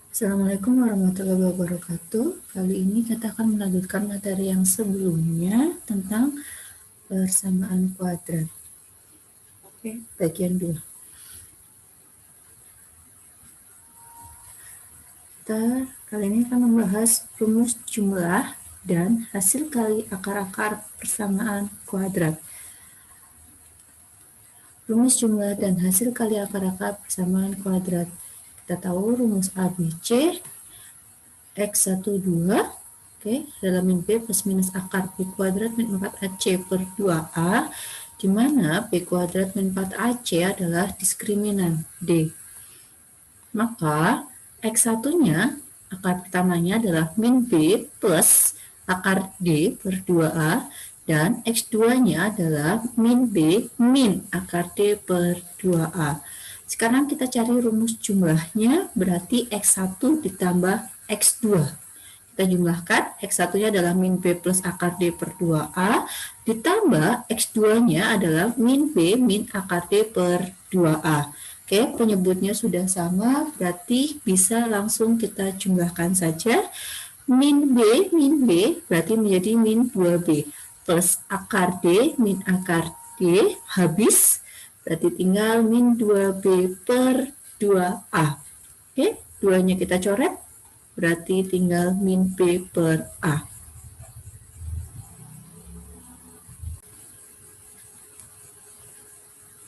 Assalamualaikum warahmatullahi wabarakatuh. Kali ini kita akan melanjutkan materi yang sebelumnya tentang persamaan kuadrat. Oke, bagian 2. Kita kali ini akan membahas rumus jumlah dan hasil kali akar-akar persamaan kuadrat. Rumus jumlah dan hasil kali akar-akar persamaan kuadrat. Kita tahu rumus ABC X12, oke, adalah min B plus minus akar B kuadrat min 4AC per 2A, di mana B kuadrat min 4AC adalah diskriminan D. Maka X1-nya, akar pertamanya adalah min B plus akar D per 2A, dan X2-nya adalah min B min akar D per 2A. Sekarang kita cari rumus jumlahnya, berarti X1 ditambah X2. Kita jumlahkan, X1-nya adalah min B plus akar D per 2A, ditambah X2-nya adalah min B min akar D per 2A. Oke, penyebutnya sudah sama, berarti bisa langsung kita jumlahkan saja. Min B berarti menjadi min 2B plus akar D min akar D habis, berarti tinggal min 2B per 2A. Oke, 2-nya kita coret, berarti tinggal min B per A.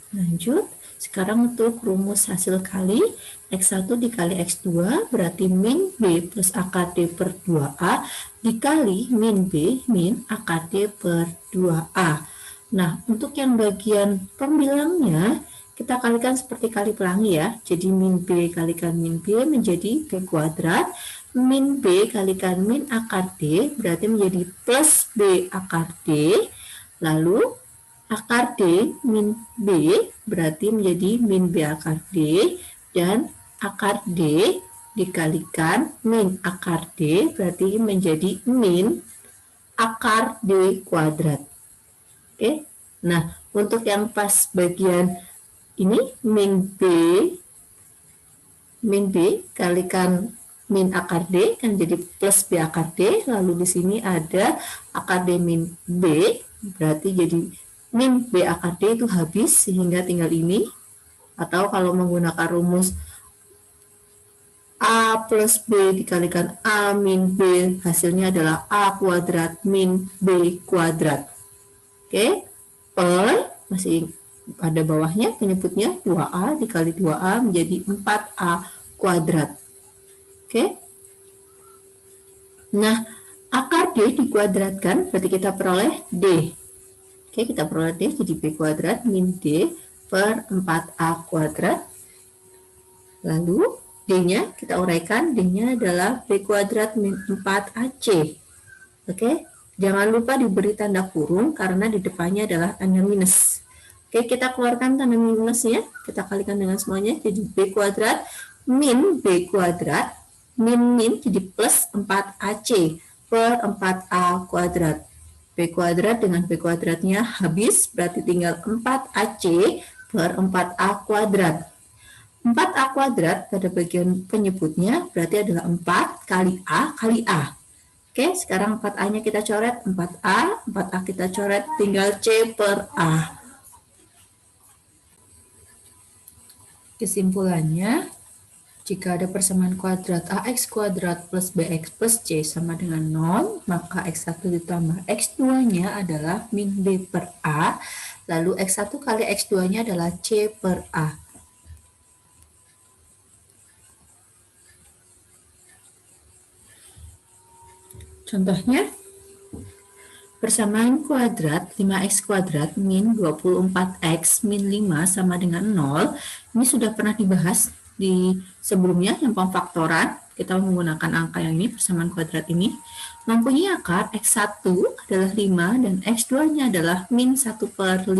Lanjut, sekarang untuk rumus hasil kali, X1 dikali X2 berarti min B plus akar D per 2A dikali min B min akar D per 2A. Nah, untuk yang bagian pembilangnya, kita kalikan seperti kali pelangi ya. Jadi min B kalikan min B menjadi B kuadrat. Min B kalikan min akar D berarti menjadi plus B akar D. Lalu akar D min B berarti menjadi min B akar D. Dan akar D dikalikan min akar D berarti menjadi min akar D kuadrat. Oke, nah untuk yang pas bagian ini min B kalikan min akar D kan jadi plus B akar D, lalu di sini ada akar D min B berarti jadi min B akar D itu habis sehingga tinggal ini, atau kalau menggunakan rumus A plus B dikalikan A min B hasilnya adalah A kuadrat min B kuadrat. Oke, per masih pada bawahnya penyebutnya 2A dikali 2A menjadi 4A kuadrat. Oke. Nah, akar D dikuadratkan berarti kita peroleh D. Oke, kita peroleh D jadi B kuadrat min D per 4A kuadrat. Lalu D-nya kita uraikan, D-nya adalah B kuadrat min 4AC. Oke. Jangan lupa diberi tanda kurung karena di depannya adalah tanda minus. Oke, kita keluarkan tanda minusnya, kita kalikan dengan semuanya, jadi B kuadrat min B kuadrat, min jadi plus 4AC per 4A kuadrat. B kuadrat dengan B kuadratnya habis, berarti tinggal 4AC per 4A kuadrat. 4A kuadrat pada bagian penyebutnya berarti adalah 4 kali A kali A. Oke, sekarang 4A-nya kita coret, 4A kita coret, tinggal C per A. Kesimpulannya, jika ada persamaan kuadrat AX kuadrat plus BX plus C sama dengan 0, maka X1 ditambah X2-nya adalah min B per A, lalu X1 kali X2-nya adalah C per A. Contohnya, persamaan kuadrat 5x kuadrat min 24x min 5 sama dengan 0. Ini sudah pernah dibahas di sebelumnya, yang pemfaktoran. Kita menggunakan angka yang ini, persamaan kuadrat ini. Mempunyai akar x1 adalah 5 dan x2-nya adalah min 1 per 5.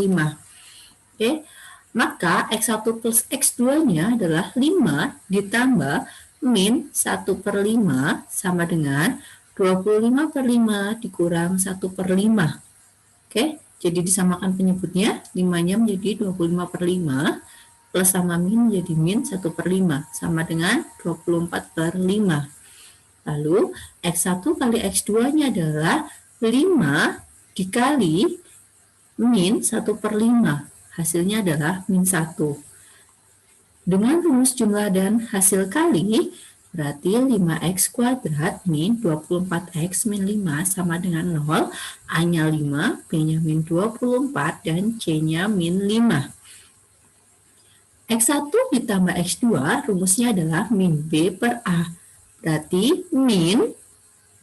Oke, maka x1 plus x2-nya adalah 5 ditambah min 1 per 5 sama dengan 25 per 5 dikurang 1 per 5. Oke, jadi disamakan penyebutnya, 5-nya menjadi 25 per 5. plus sama min jadi min 1/5, sama dengan 24/5. Lalu, X1 kali X2-nya adalah 5 dikali min 1/5. Hasilnya adalah min 1. Dengan rumus jumlah dan hasil kali, berarti 5x kuadrat min 24x min 5 sama dengan 0. A-nya 5, B-nya min 24, dan C-nya min 5. X1 ditambah X2, rumusnya adalah min B per A. Berarti min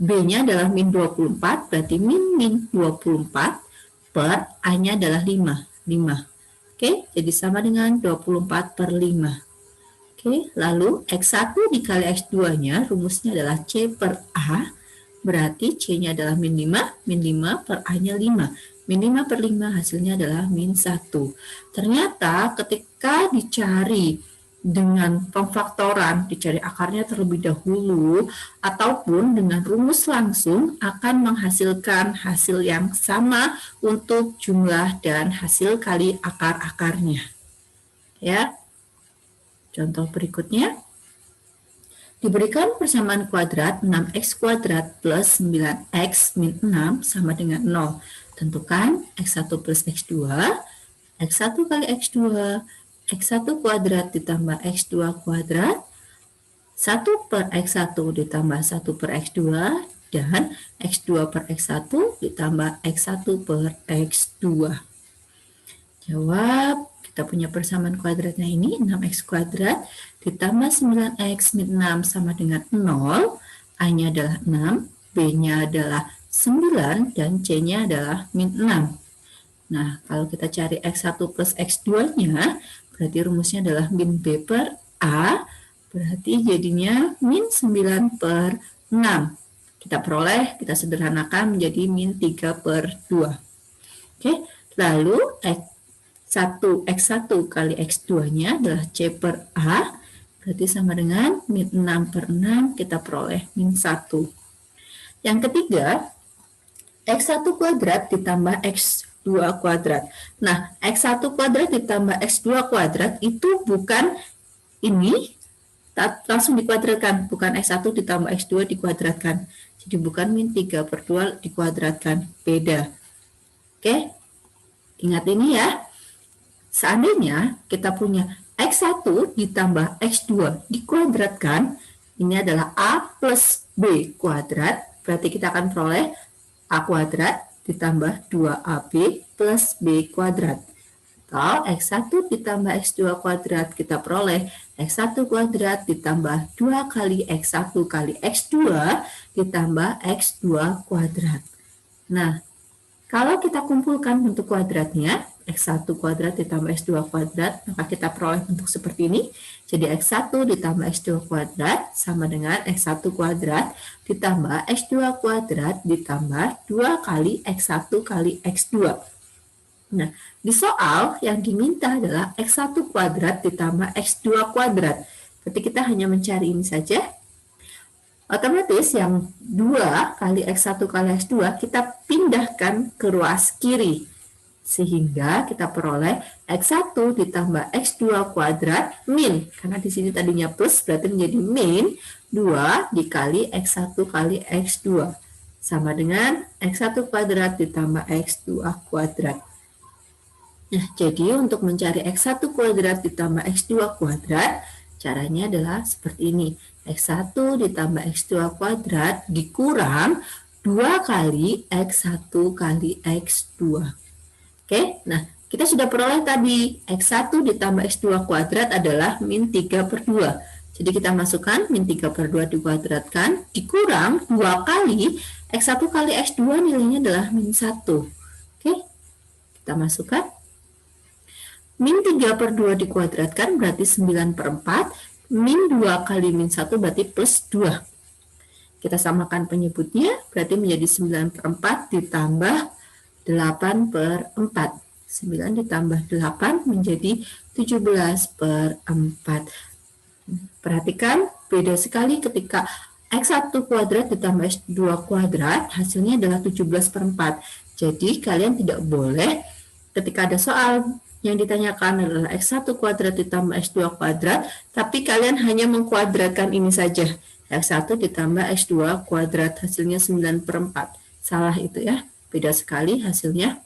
B-nya adalah min 24, berarti min 24 per A-nya adalah 5. Oke, jadi sama dengan 24/5. Oke, lalu X1 dikali X2-nya, rumusnya adalah C per A, berarti C-nya adalah min 5 per A-nya 5. Min 5/5 hasilnya adalah min 1. Ternyata ketika dicari dengan pemfaktoran, dicari akarnya terlebih dahulu, ataupun dengan rumus langsung akan menghasilkan hasil yang sama untuk jumlah dan hasil kali akar-akarnya. Ya, contoh berikutnya. Diberikan persamaan kuadrat 6x kuadrat plus 9x min 6 sama dengan 0. Tentukan x1 plus x2, x1 kali x2, x1 kuadrat ditambah x2 kuadrat, 1 per x1 ditambah 1 per x2, dan x2 per x1 ditambah x1 per x2. Jawab, kita punya persamaan kuadratnya ini 6x kuadrat ditambah 9x min 6 sama dengan 0. A-nya adalah 6, B-nya adalah 9, dan C-nya adalah min 6. Nah, kalau kita cari x1 plus x2-nya, berarti rumusnya adalah min B per A, berarti jadinya min 9/6. Kita peroleh, kita sederhanakan menjadi min 3/2. Oke, lalu X1 kali X2-nya adalah C per A, berarti sama dengan min 6/6, kita peroleh min 1. Yang ketiga, X1 kuadrat ditambah X2 kuadrat. Nah, X1 kuadrat ditambah X2 kuadrat itu bukan ini, langsung dikuadratkan, bukan X1 ditambah X2 dikuadratkan. Jadi bukan min 3/2 dikuadratkan, beda. Oke, ingat ini ya. Seandainya kita punya X1 ditambah X2 dikuadratkan, ini adalah A plus B kuadrat, berarti kita akan peroleh A kuadrat ditambah 2AB plus B kuadrat. Atau X1 ditambah X2 kuadrat, kita peroleh X1 kuadrat ditambah 2 kali X1 kali X2 ditambah X2 kuadrat. Nah, kalau kita kumpulkan bentuk kuadratnya, X1 kuadrat ditambah X2 kuadrat, maka kita peroleh bentuk seperti ini. Jadi X1 ditambah X2 kuadrat sama dengan X1 kuadrat ditambah X2 kuadrat ditambah 2 kali X1 kali X2. Nah, di soal yang diminta adalah X1 kuadrat ditambah X2 kuadrat. Berarti kita hanya mencari ini saja. Otomatis yang 2 kali X1 kali X2 kita pindahkan ke ruas kiri. Sehingga kita peroleh X1 ditambah X2 kuadrat min. Karena di sini tadinya plus, berarti menjadi min 2 dikali X1 kali X2. Sama dengan X1 kuadrat ditambah X2 kuadrat. Nah, jadi untuk mencari X1 kuadrat ditambah X2 kuadrat, caranya adalah seperti ini. X1 ditambah X2 kuadrat dikurang 2 kali X1 kali X2. Oke, nah kita sudah peroleh tadi X1 ditambah X2 kuadrat adalah min 3/2. Jadi kita masukkan min 3/2 dikuadratkan dikurang 2 kali X1 kali X2 nilainya adalah min 1. Oke, kita masukkan. Min 3/2 dikuadratkan berarti 9/4. Min 2 kali min 1 berarti plus 2. Kita samakan penyebutnya, berarti menjadi 9/4 ditambah 8/4. 9 ditambah 8 menjadi 17/4. Perhatikan, beda sekali ketika X1 kuadrat ditambah X2 kuadrat, hasilnya adalah 17/4. Jadi kalian tidak boleh ketika ada soal Yang ditanyakan adalah X1 kuadrat ditambah X2 kuadrat, tapi kalian hanya mengkuadratkan ini saja. X1 ditambah X2 kuadrat, hasilnya 9/4. Salah itu ya, beda sekali hasilnya.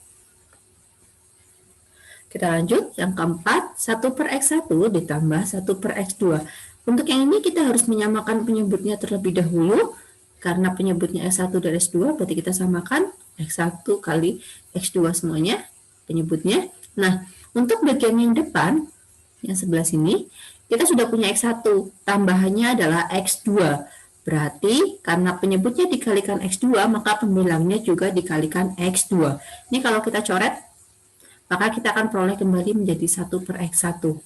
Kita lanjut, yang keempat, 1/X1 ditambah 1/X2. Untuk yang ini kita harus menyamakan penyebutnya terlebih dahulu, karena penyebutnya X1 dan X2, berarti kita samakan X1 kali X2 semuanya, penyebutnya. Nah, untuk bagian yang depan, yang sebelah sini, kita sudah punya X1, tambahannya adalah X2. Berarti karena penyebutnya dikalikan X2, maka pembilangnya juga dikalikan X2. Ini kalau kita coret, maka kita akan peroleh kembali menjadi 1/X1.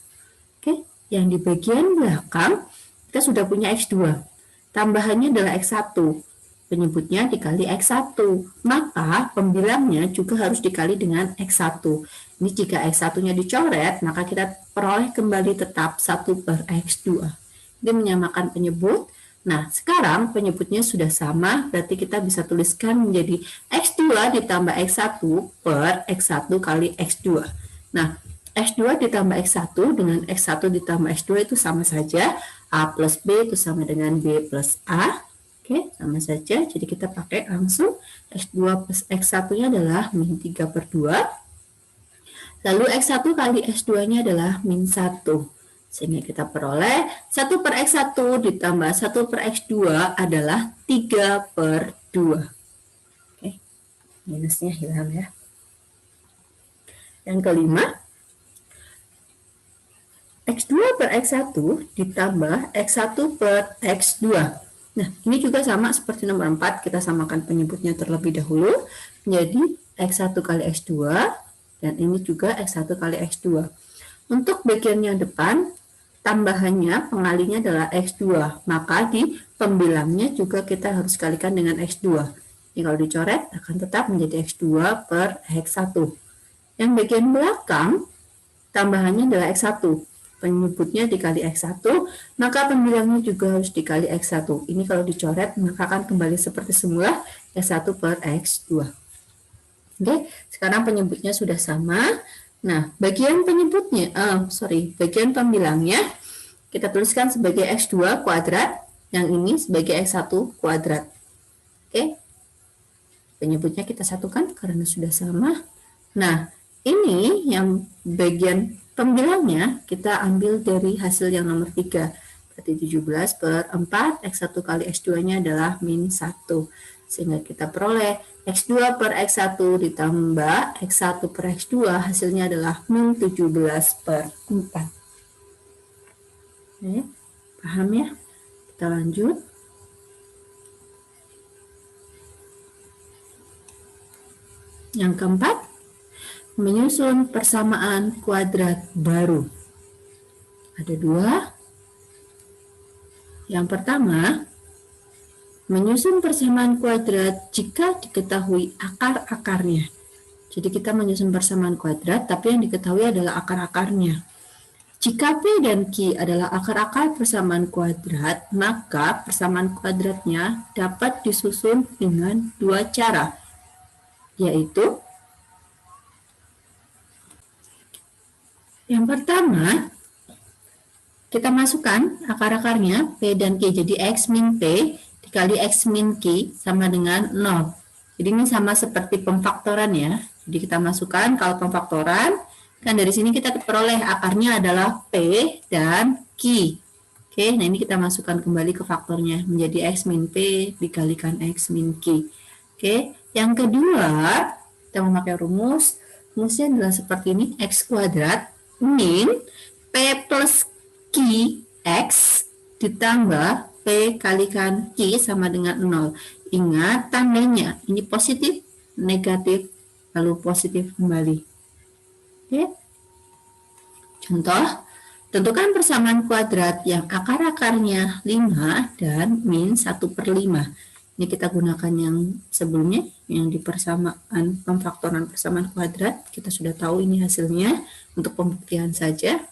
Oke, yang di bagian belakang kita sudah punya X2. Tambahannya adalah X1. Penyebutnya dikali X1. Maka pembilangnya juga harus dikali dengan X1. Ini jika X1-nya dicoret, maka kita peroleh kembali tetap 1/X2. Ini menyamakan penyebut. Nah, sekarang penyebutnya sudah sama, berarti kita bisa tuliskan menjadi X2 ditambah X1 per X1 kali X2. Nah, X2 ditambah X1 dengan X1 ditambah X2 itu sama saja. A plus B itu sama dengan B plus A. Oke, sama saja. Jadi kita pakai langsung X2 plus X1-nya adalah min 3/2. Lalu X1 kali X2-nya adalah min 1. Sehingga kita peroleh 1/X1 ditambah 1/X2 adalah 3/2. Oke, minusnya hilang ya. Yang kelima, X2/X1 ditambah X1 per X2. Nah, ini juga sama seperti nomor 4, kita samakan penyebutnya terlebih dahulu, menjadi X1 kali X2, dan ini juga X1 kali X2. Untuk bagian yang depan, tambahannya, pengalinya adalah X2, maka di pembilangnya juga kita harus kalikan dengan X2. Ini kalau dicoret akan tetap menjadi X2 per X1. Yang bagian belakang, tambahannya adalah X1. Penyebutnya dikali X1, maka pembilangnya juga harus dikali X1. Ini kalau dicoret, maka akan kembali seperti semula, X1 per X2. Oke, sekarang penyebutnya sudah sama. Nah, bagian penyebutnya, bagian pembilangnya, kita tuliskan sebagai X2 kuadrat, yang ini sebagai X1 kuadrat. Oke, penyebutnya kita satukan karena sudah sama. Nah, ini yang bagian pembilangnya kita ambil dari hasil yang nomor 3. Berarti 17/4, X1 kali X2-nya adalah min 1. Sehingga kita peroleh X2 per X1 ditambah X1 per X2, hasilnya adalah min 17/4. Oke, paham ya? Kita lanjut. Yang keempat, menyusun persamaan kuadrat baru. Ada 2. Yang pertama, menyusun persamaan kuadrat jika diketahui akar-akarnya. Jadi kita menyusun persamaan kuadrat, tapi yang diketahui adalah akar-akarnya. Jika P dan Q adalah akar-akar persamaan kuadrat, maka persamaan kuadratnya dapat disusun dengan 2 cara, yaitu yang pertama, kita masukkan akar-akarnya P dan Q, jadi X min P dikali X min Q sama dengan 0. Jadi ini sama seperti pemfaktoran ya. Jadi kita masukkan, kalau pemfaktoran, kan dari sini kita peroleh akarnya adalah P dan Q. Oke, nah ini kita masukkan kembali ke faktornya, menjadi X min P dikalikan X min Q. Oke, yang kedua, kita memakai rumusnya adalah seperti ini, X kuadrat min P plus Q X ditambah P kalikan Q sama dengan 0. Ingat tandanya, ini positif, negatif, lalu positif kembali. Oke. Contoh, tentukan persamaan kuadrat yang akar-akarnya 5 dan min 1/5. Ini kita gunakan yang sebelumnya, yang di persamaan pemfaktoran persamaan kuadrat. Kita sudah tahu ini hasilnya, untuk pembuktian saja.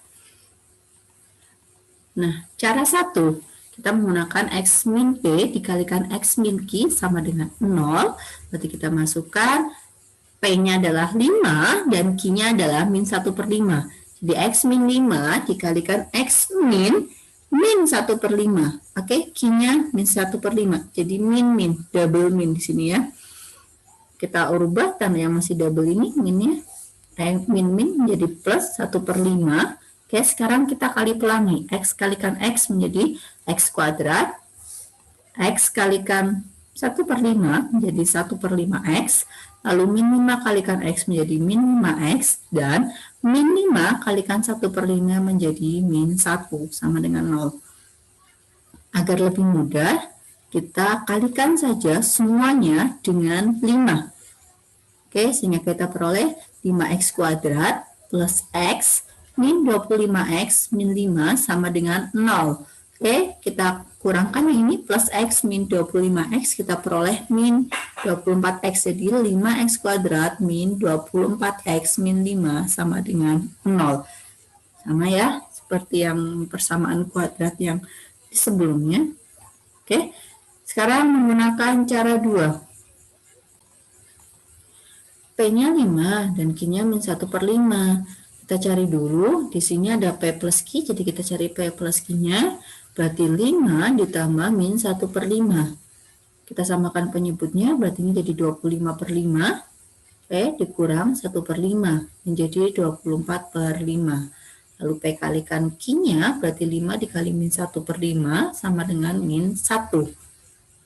Nah, cara 1, kita menggunakan X min P dikalikan X min Q sama dengan 0. Berarti kita masukkan P P-nya adalah 5 dan Q-nya adalah min 1/5. Jadi X min 5 dikalikan X min 1/5. Oke, Q-nya min 1/5. Jadi min, double min di sini ya. Kita ubah tanda yang masih double ini, minnya. Min menjadi plus 1/5. Oke, sekarang kita kali pelangi. X kalikan X menjadi X kuadrat. X kalikan 1/5 menjadi 1/5X. Lalu min 5 kalikan X menjadi min 5X. Dan min 5 kalikan 1/5 menjadi min 1 sama dengan 0. Agar lebih mudah, kita kalikan saja semuanya dengan 5. Oke, sehingga kita peroleh 5X kuadrat plus X min 25X min 5 sama dengan 0. Oke, kita kurangkan yang ini plus X min 25X, kita peroleh min 24X. Jadi 5X kuadrat min 24X min 5 sama dengan 0. Sama ya, seperti yang persamaan kuadrat yang sebelumnya. Oke, sekarang menggunakan cara 2. P-nya 5 dan Q-nya min 1/5. Kita cari dulu, di sini ada P plus Q, jadi kita cari P plus Q-nya, berarti 5 ditambah min 1/5. Kita samakan penyebutnya, berarti ini jadi 25/5. P dikurang 1/5, menjadi 24/5. Lalu P kalikan Q-nya, berarti 5 dikali min 1/5 sama dengan min 1.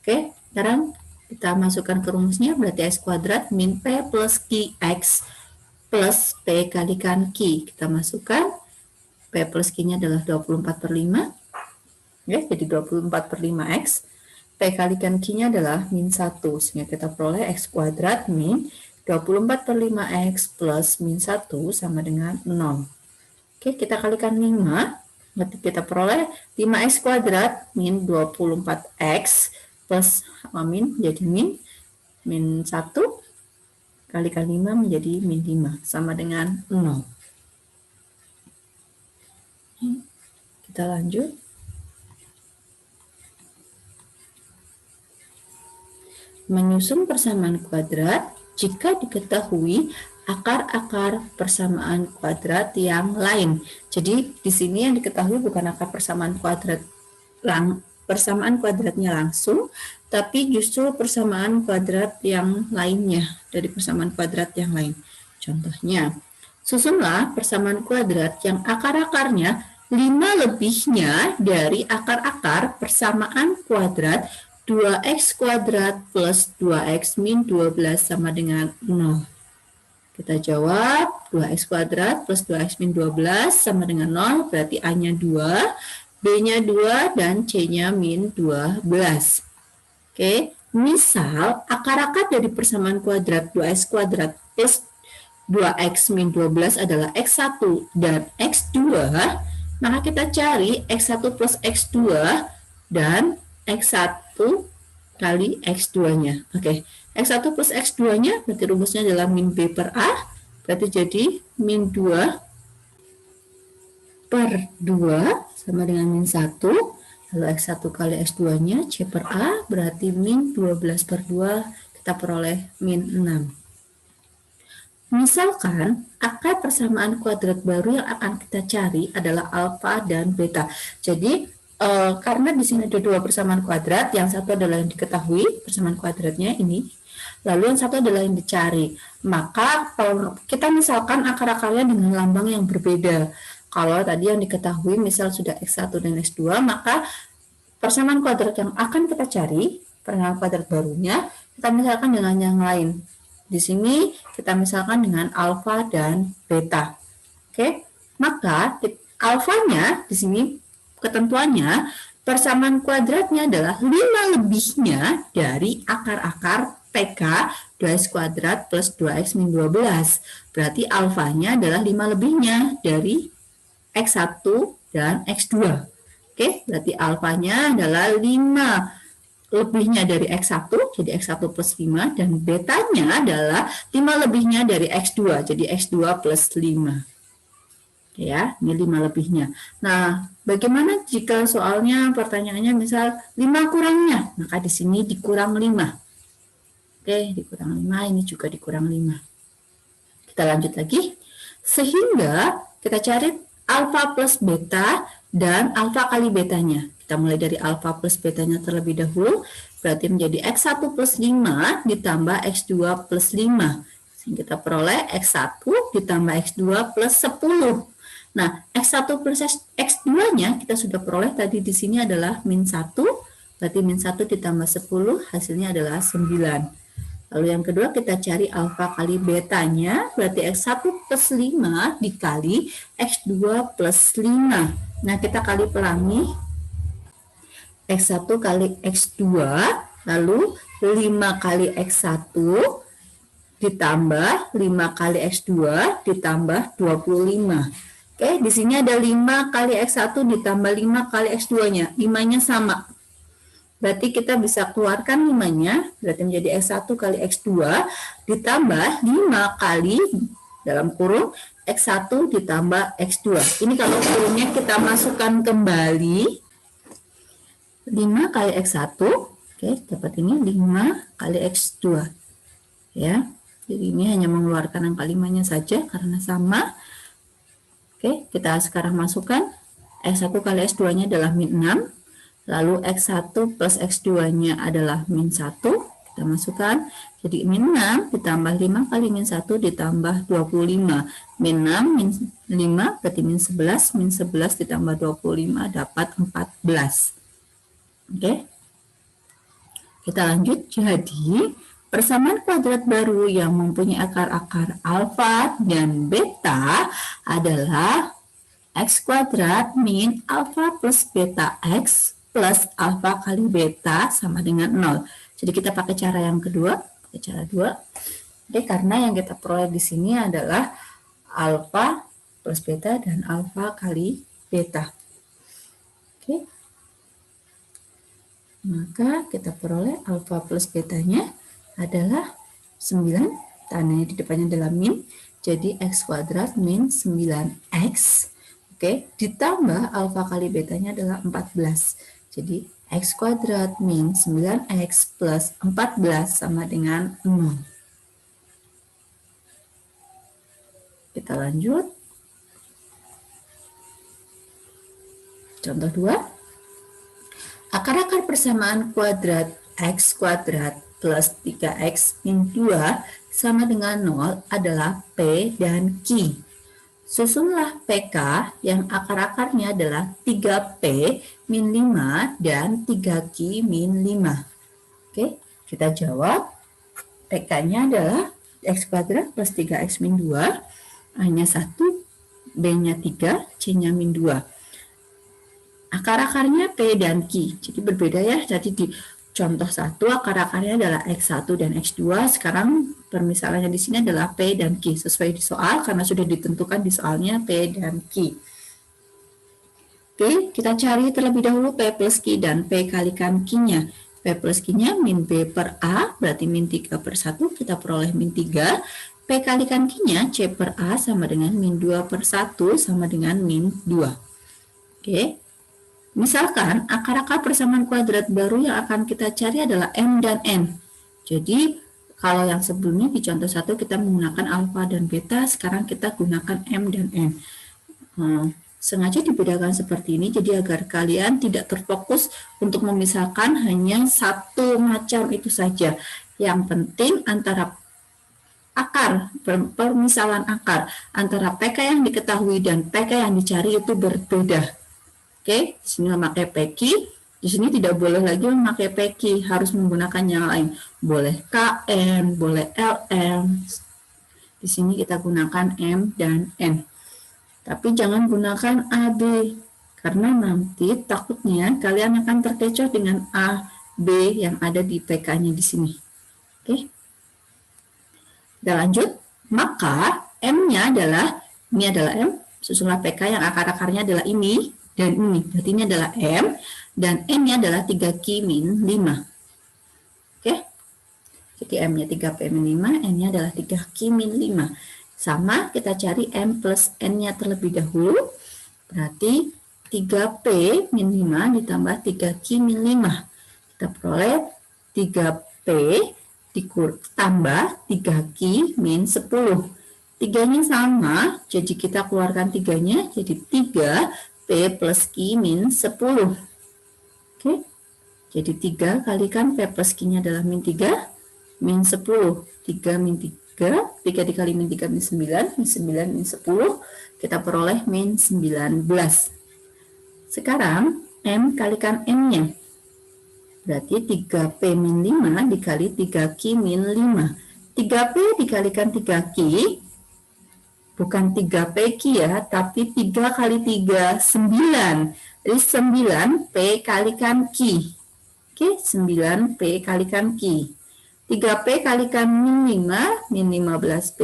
Oke, sekarang kita masukkan ke rumusnya, berarti X kuadrat min P plus QX plus P kalikan Q. Kita masukkan, P plus Q-nya adalah 24/5. Ya, jadi 24/5X. P kalikan Q-nya adalah min 1. Sehingga kita peroleh X kuadrat min 24/5X plus min 1 sama dengan 0. Oke, kita kalikan 5. Berarti kita peroleh 5X kuadrat min 24X plus min jadi min 1 kalikan 5 menjadi min 5 sama dengan 0. Kita lanjut. Menyusun persamaan kuadrat jika diketahui akar-akar persamaan kuadrat yang lain. Jadi di sini yang diketahui bukan akar persamaan kuadrat persamaan kuadratnya langsung, tapi justru persamaan kuadrat yang lainnya dari persamaan kuadrat yang lain. Contohnya, susunlah persamaan kuadrat yang akar-akarnya 5 lebihnya dari akar-akar persamaan kuadrat 2x kuadrat plus 2x min 12 sama dengan 0. Kita jawab 2x kuadrat plus 2x min 12 sama dengan 0, berarti A-nya 2, B-nya 2, dan C-nya min 12. Oke, misal akar-akar dari persamaan kuadrat 2x kuadrat plus 2x min 12 adalah x1 dan x2, maka kita cari x1 plus x2 dan x1 kali x2-nya. Oke, x1 plus x2-nya berarti rumusnya adalah min B per A, berarti jadi min 2 per 2 sama dengan min 1, lalu x1 kali x2-nya C per A berarti min 12 per 2, kita peroleh min 6. Misalkan akar persamaan kuadrat baru yang akan kita cari adalah alfa dan beta. Jadi karena di sini ada dua persamaan kuadrat, yang satu adalah yang diketahui persamaan kuadratnya ini, lalu yang satu adalah yang dicari. Maka kita misalkan akar-akarnya dengan lambang yang berbeda. Kalau tadi yang diketahui misal sudah X1 dan X2, maka persamaan kuadrat yang akan kita cari, persamaan kuadrat barunya, kita misalkan dengan yang lain. Di sini kita misalkan dengan alfa dan beta. Oke, maka alfanya di sini ketentuannya persamaan kuadratnya adalah 5 lebihnya dari akar-akar PK 2x kuadrat plus 2x min 12. Berarti alfanya adalah 5 lebihnya dari X1 dan X2. Oke, berarti alfanya adalah 5 lebihnya dari X1, jadi X1 plus 5, dan betanya adalah 5 lebihnya dari X2, jadi X2 plus 5. Ya, ini 5 lebihnya. Nah, bagaimana jika soalnya pertanyaannya misal 5 kurangnya? Maka di sini dikurang 5. Oke, dikurang 5, ini juga dikurang 5. Kita lanjut lagi. Sehingga kita cari alfa plus beta dan alfa kali betanya. Kita mulai dari alfa plus betanya terlebih dahulu. Berarti menjadi X1 plus 5 ditambah X2 plus 5. Sehingga kita peroleh X1 ditambah X2 plus 10. Nah, X1 plus X2-nya kita sudah peroleh tadi di sini adalah min 1. Berarti min 1 ditambah 10 hasilnya adalah 9. Lalu yang kedua kita cari alfa kali betanya, berarti X1 plus 5 dikali X2 plus 5. Nah, kita kali pelangi X1 kali X2, lalu 5 kali X1 ditambah 5 kali X2 ditambah 25. Oke, di sini ada 5 kali X1 ditambah 5 kali X2-nya. 5-nya sama. Berarti kita bisa keluarkan 5-nya, berarti menjadi X1 kali X2 ditambah 5 kali dalam kurung X1 ditambah X2. Ini kalau kurungnya kita masukkan kembali 5 kali X1, oke, dapat ini 5 kali X2. Ya. Jadi ini hanya mengeluarkan angka 5-nya saja karena sama. Oke, kita sekarang masukkan X1 kali X2-nya adalah min 6. Lalu X1 plus X2-nya adalah min 1. Kita masukkan. Jadi min 6 ditambah 5 kali min 1 ditambah 25. Min 6, min 5 berarti min 11. Min 11 ditambah 25 dapat 14. Oke. Kita lanjut. Jadi, persamaan kuadrat baru yang mempunyai akar-akar alfa dan beta adalah X kuadrat min alfa plus beta X plus alfa kali beta sama dengan 0. Jadi kita pakai cara yang kedua, pakai cara 2. Oke, karena yang kita peroleh di sini adalah alfa plus beta dan alfa kali beta. Oke. Maka kita peroleh alfa plus betanya adalah 9, tandanya di depannya adalah min, jadi X kuadrat min 9X, oke, ditambah alfa kali betanya adalah 14, jadi X kuadrat min 9X plus 14 sama dengan 0. Kita lanjut. Contoh 2. Akar-akar persamaan kuadrat X kuadrat plus 3X min 2 sama dengan 0 adalah P dan Q. Susunlah PK yang akar-akarnya adalah 3P min 5 dan 3Q min 5. Oke, kita jawab. PK-nya adalah X kuadrat plus 3X min 2, A-nya 1, B-nya 3, C-nya min 2. Akar-akarnya P dan Q, jadi berbeda ya. Jadi di contoh 1 akar-akarnya adalah X1 dan X2. Sekarang permisalannya di sini adalah P dan Q sesuai di soal karena sudah ditentukan di soalnya P dan Q. Oke, kita cari terlebih dahulu P plus Q dan P kalikan Q-nya. P plus Q-nya min B per A berarti min 3 per 1, kita peroleh min 3. P kalikan Q-nya C per A sama dengan min 2 per 1 sama dengan min 2. Oke. Misalkan akar-akar persamaan kuadrat baru yang akan kita cari adalah M dan N. Jadi kalau yang sebelumnya di contoh 1 kita menggunakan alfa dan beta, sekarang kita gunakan M dan N. Sengaja dibedakan seperti ini jadi agar kalian tidak terfokus untuk memisahkan hanya satu macam itu saja. Yang penting antara akar, permisalan akar antara PK yang diketahui dan PK yang dicari itu berbeda. Oke, di sini memakai PQ, di sini tidak boleh lagi memakai PQ, harus menggunakan yang lain. Boleh KN, boleh LM. Di sini kita gunakan M dan N. Tapi jangan gunakan AB, karena nanti takutnya kalian akan terkecoh dengan A, B yang ada di PK-nya di sini. Oke. Kita lanjut. Maka M-nya adalah, ini adalah M, susunlah PK yang akar-akarnya adalah ini, dan ini, berarti ini adalah M, dan N-nya adalah 3Q min 5. Oke, jadi M-nya 3P min 5, N-nya adalah 3Q min 5. Sama, kita cari M plus N-nya terlebih dahulu, berarti 3P min 5 ditambah 3Q min 5. Kita peroleh 3P ditambah 3Q min 10. Tiganya sama, jadi kita keluarkan tiganya, jadi 3P plus Q min 10. Oke, jadi 3 kalikan P plus Q-nya adalah min 3, min 10. 3 min 3, 3 dikali min 3 min 9, min 9 min 10, kita peroleh min 19. Sekarang, M kalikan M-nya. Berarti 3P min 5 dikali 3Q min 5. 3P dikalikan 3Q, bukan 3PQ ya, tapi 3 kali 3, 9. Jadi 9P kalikan Q. Oke, 9P kalikan Q. 3P kalikan min 5, min 15P.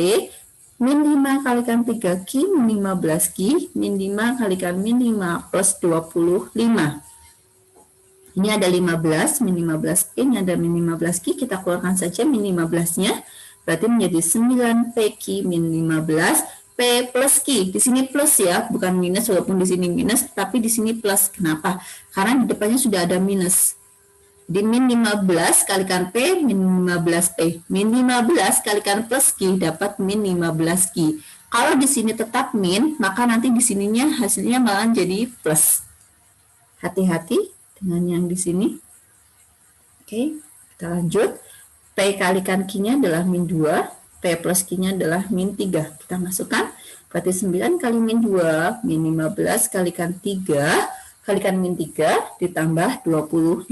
Min 5 kalikan 3Q, min 15Q. Min 5 kalikan min 5 plus 25. Ini ada 15, min 15P, ini ada min 15Q, kita keluarkan saja min 15-nya. Berarti menjadi 9PQ min 15, P plus Q. Di sini plus ya, bukan minus, walaupun di sini minus, tapi di sini plus. Kenapa? Karena di depannya sudah ada minus. Di min 15 kalikan P, min 15P. Min 15 kalikan plus Q, dapat min 15Q. Kalau di sini tetap min, maka nanti di sininya hasilnya malah jadi plus. Hati-hati dengan yang di sini. Oke, kita lanjut. P kalikan Q-nya adalah min 2, P plus Q-nya adalah min 3. Kita masukkan, berarti 9 kali min 2, min 15 kalikan 3, kalikan min 3, ditambah 25.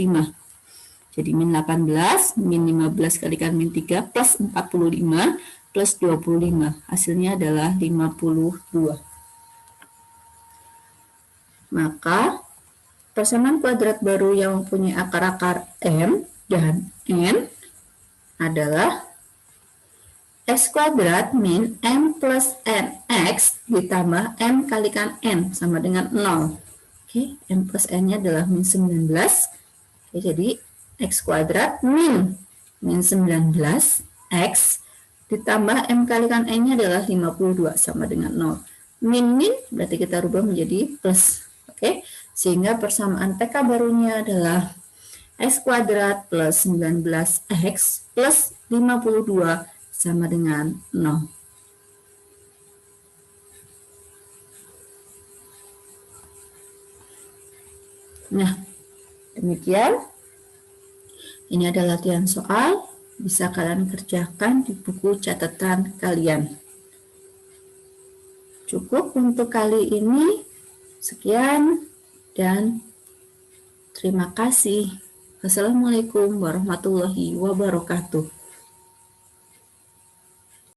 Jadi min 18, min 15 kalikan min 3, plus 45, plus 25. Hasilnya adalah 52. Maka, persamaan kuadrat baru yang mempunyai akar-akar M dan N adalah X kuadrat min M plus NX ditambah M kalikan N sama dengan 0. Oke, M plus N-nya adalah min 19. Oke, jadi X kuadrat min 19 X ditambah M kalikan N-nya adalah 52 sama dengan 0. Min berarti kita rubah menjadi plus. Oke, sehingga persamaan PK barunya adalah X kuadrat plus 19X plus 52 sama dengan 0. Nah, demikian. Ini adalah latihan soal. Bisa kalian kerjakan di buku catatan kalian. Cukup untuk kali ini. Sekian dan terima kasih. Wassalamualaikum warahmatullahi wabarakatuh.